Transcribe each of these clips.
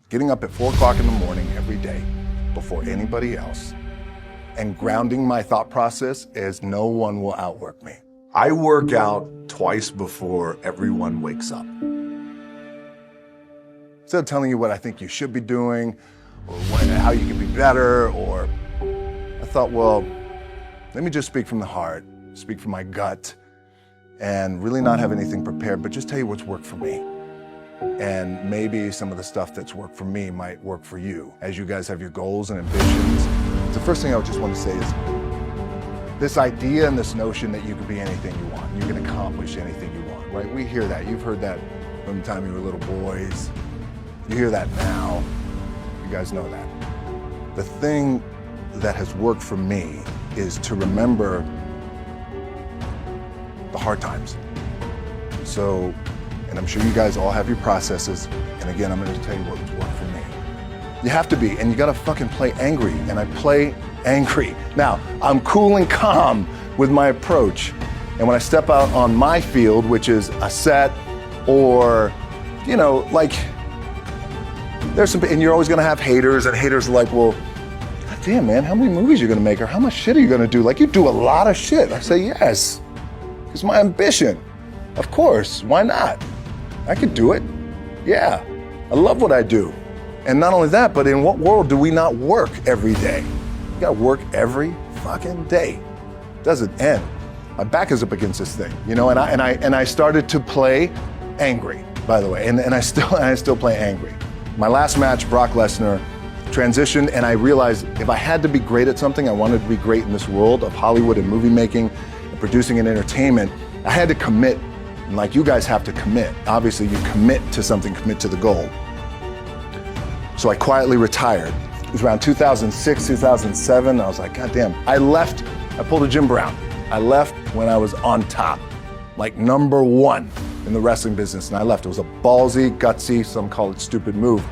Getting up at 4 o'clock in the morning every day before anybody else and grounding my thought process as no one will outwork me. I work out twice before everyone wakes up. Instead of telling you what I think you should be doing or how you can be better, or I thought, well, let me just speak from the heart, speak from my gut, and really not have anything prepared, but just tell you what's worked for me. And maybe some of the stuff that's worked for me might work for you as you guys have your goals and ambitions. The first thing I would just want to say is this idea and this notion that you can be anything you want, you can accomplish anything you want, right? We hear that. You've heard that from the time you were little boys. You hear that now. You guys know that. The thing that has worked for me is to remember the hard times. So, and I'm sure you guys all have your processes, and again, I'm gonna tell you what's worked for me. You have to be, and you gotta fucking play angry, and I play angry. Now, I'm cool and calm with my approach, and when I step out on my field, which is a set, or, you know, like, there's some, and you're always gonna have haters, and haters are like, well, God damn, man, how many movies are you gonna make, or how much shit are you gonna do? Like, you do a lot of shit. I say, yes, it's my ambition. Of course, why not? I could do it. Yeah, I love what I do. And not only that, but in what world do we not work every day? You gotta work every fucking day. Doesn't end. My back is up against this thing, you know, and I started to play angry, by the way, and I still play angry. My last match, Brock Lesnar, transitioned, and I realized if I had to be great at something, I wanted to be great in this world of Hollywood and movie making and producing and entertainment, I had to commit. And like you guys have to commit. Obviously, you commit to something, commit to the goal. So I quietly retired. It was around 2006, 2007. I was like, God damn. I left, I pulled a Jim Brown. I left when I was on top, like #1 in the wrestling business, and I left. It was a ballsy, gutsy, some call it stupid move,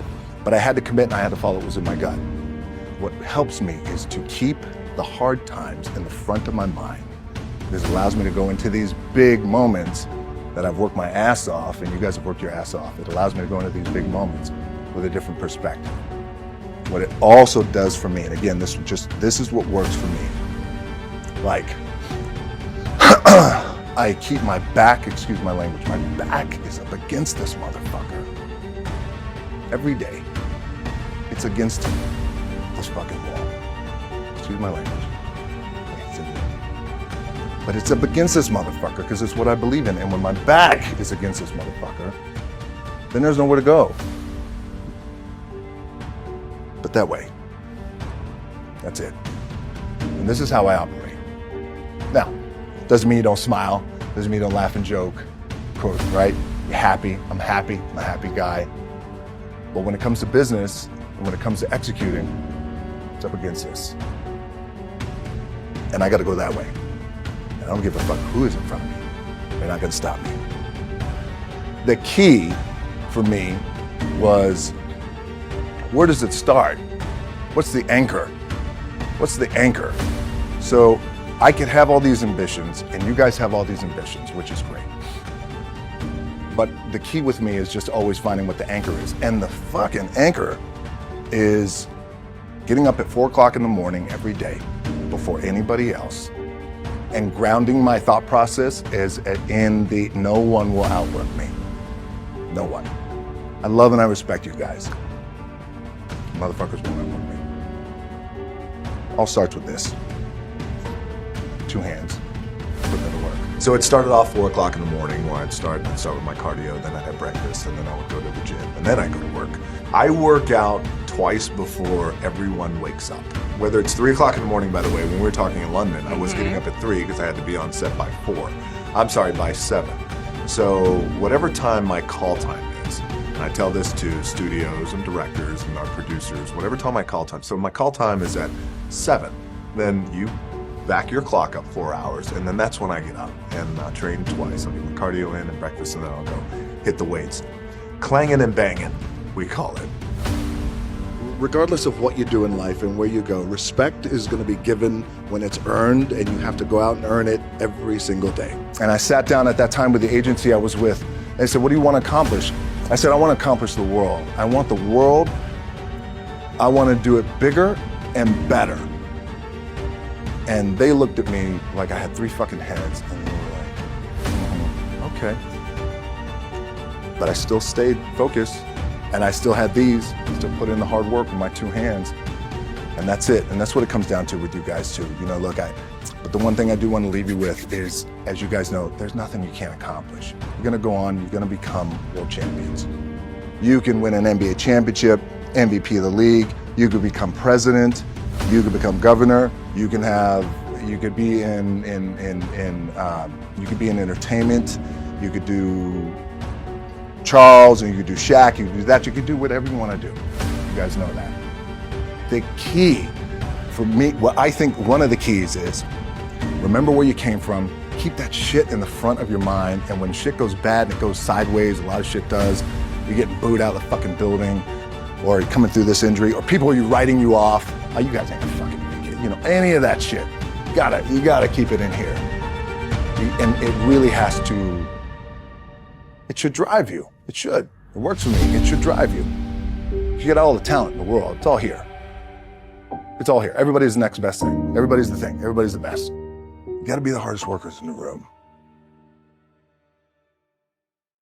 but I had to commit and I had to follow what was in my gut. What helps me is to keep the hard times in the front of my mind. This allows me to go into these big moments that I've worked my ass off, and you guys have worked your ass off. It allows me to go into these big moments with a different perspective. What it also does for me, and again, this is what works for me. Like, I keep my back, excuse my language, my back is up against this motherfucker. Every day, it's against this fucking wall. Excuse my language. But it's up against this motherfucker because it's what I believe in. And when my back is against this motherfucker, then there's nowhere to go. But that way. That's it. And this is how I operate. Now, doesn't mean you don't smile, doesn't mean you don't laugh and joke, of course, right? You're happy, I'm a happy guy. But when it comes to business, and when it comes to executing, it's up against this. And I gotta go that way. I don't give a fuck who is in front of me. They're not gonna stop me. The key for me was, where does it start? What's the anchor? What's the anchor? So I can have all these ambitions, and you guys have all these ambitions, which is great. But the key with me is just always finding what the anchor is. And the fucking anchor is getting up at 4 o'clock in the morning every day before anybody else, and grounding my thought process is in the no one will outwork me. No one. I love and I respect you guys. Motherfuckers won't outwork me. All starts with this. 2 hands, putting it to work. So it started off 4 o'clock in the morning where I'd start with my cardio, then I'd have breakfast, and then I would go to the gym, and then I'd go to work. I work out twice before everyone wakes up. Whether it's 3 o'clock in the morning, by the way, when we were talking in London, I was getting up at 3 because I had to be on set by 4. I'm sorry, by 7. So whatever time my call time is, and I tell this to studios and directors and our producers, whatever time my call time, so my call time is at 7, then you back your clock up 4 hours, and then that's when I get up and train twice. I'll get my cardio in and breakfast, and then I'll go hit the weights. Clanging and banging, we call it. Regardless of what you do in life and where you go, respect is going to be given when it's earned, and you have to go out and earn it every single day. And I sat down at that time with the agency I was with. They said, what do you want to accomplish? I said, I want to accomplish the world. I want the world I want to do it bigger and better. And they looked at me like I had 3 fucking heads, and they were like, okay. But I still stayed focused, and I still had these, still put in the hard work with my 2 hands, and that's it. And that's what it comes down to with you guys too. You know, look, but the one thing I do want to leave you with is, as you guys know, there's nothing you can't accomplish. You're gonna go on, you're gonna become world champions. You can win an NBA championship, MVP of the league, you could become president, you could become governor, you could be in entertainment, you could do Charles, and you could do Shaq, you could do that, you could do whatever you want to do. You guys know that. The key for me, what I think one of the keys is, remember where you came from, keep that shit in the front of your mind, and when shit goes bad and it goes sideways, a lot of shit does, you're getting booed out of the fucking building, or you're coming through this injury, or people are writing you off, oh, you guys ain't gonna fucking make it, you know, any of that shit. You gotta keep it in here. And it really has to, it should drive you. It should. It works for me. It should drive you. You get all the talent in the world. It's all here. It's all here. Everybody's the next best thing. Everybody's the thing. Everybody's the best. You gotta be the hardest workers in the room.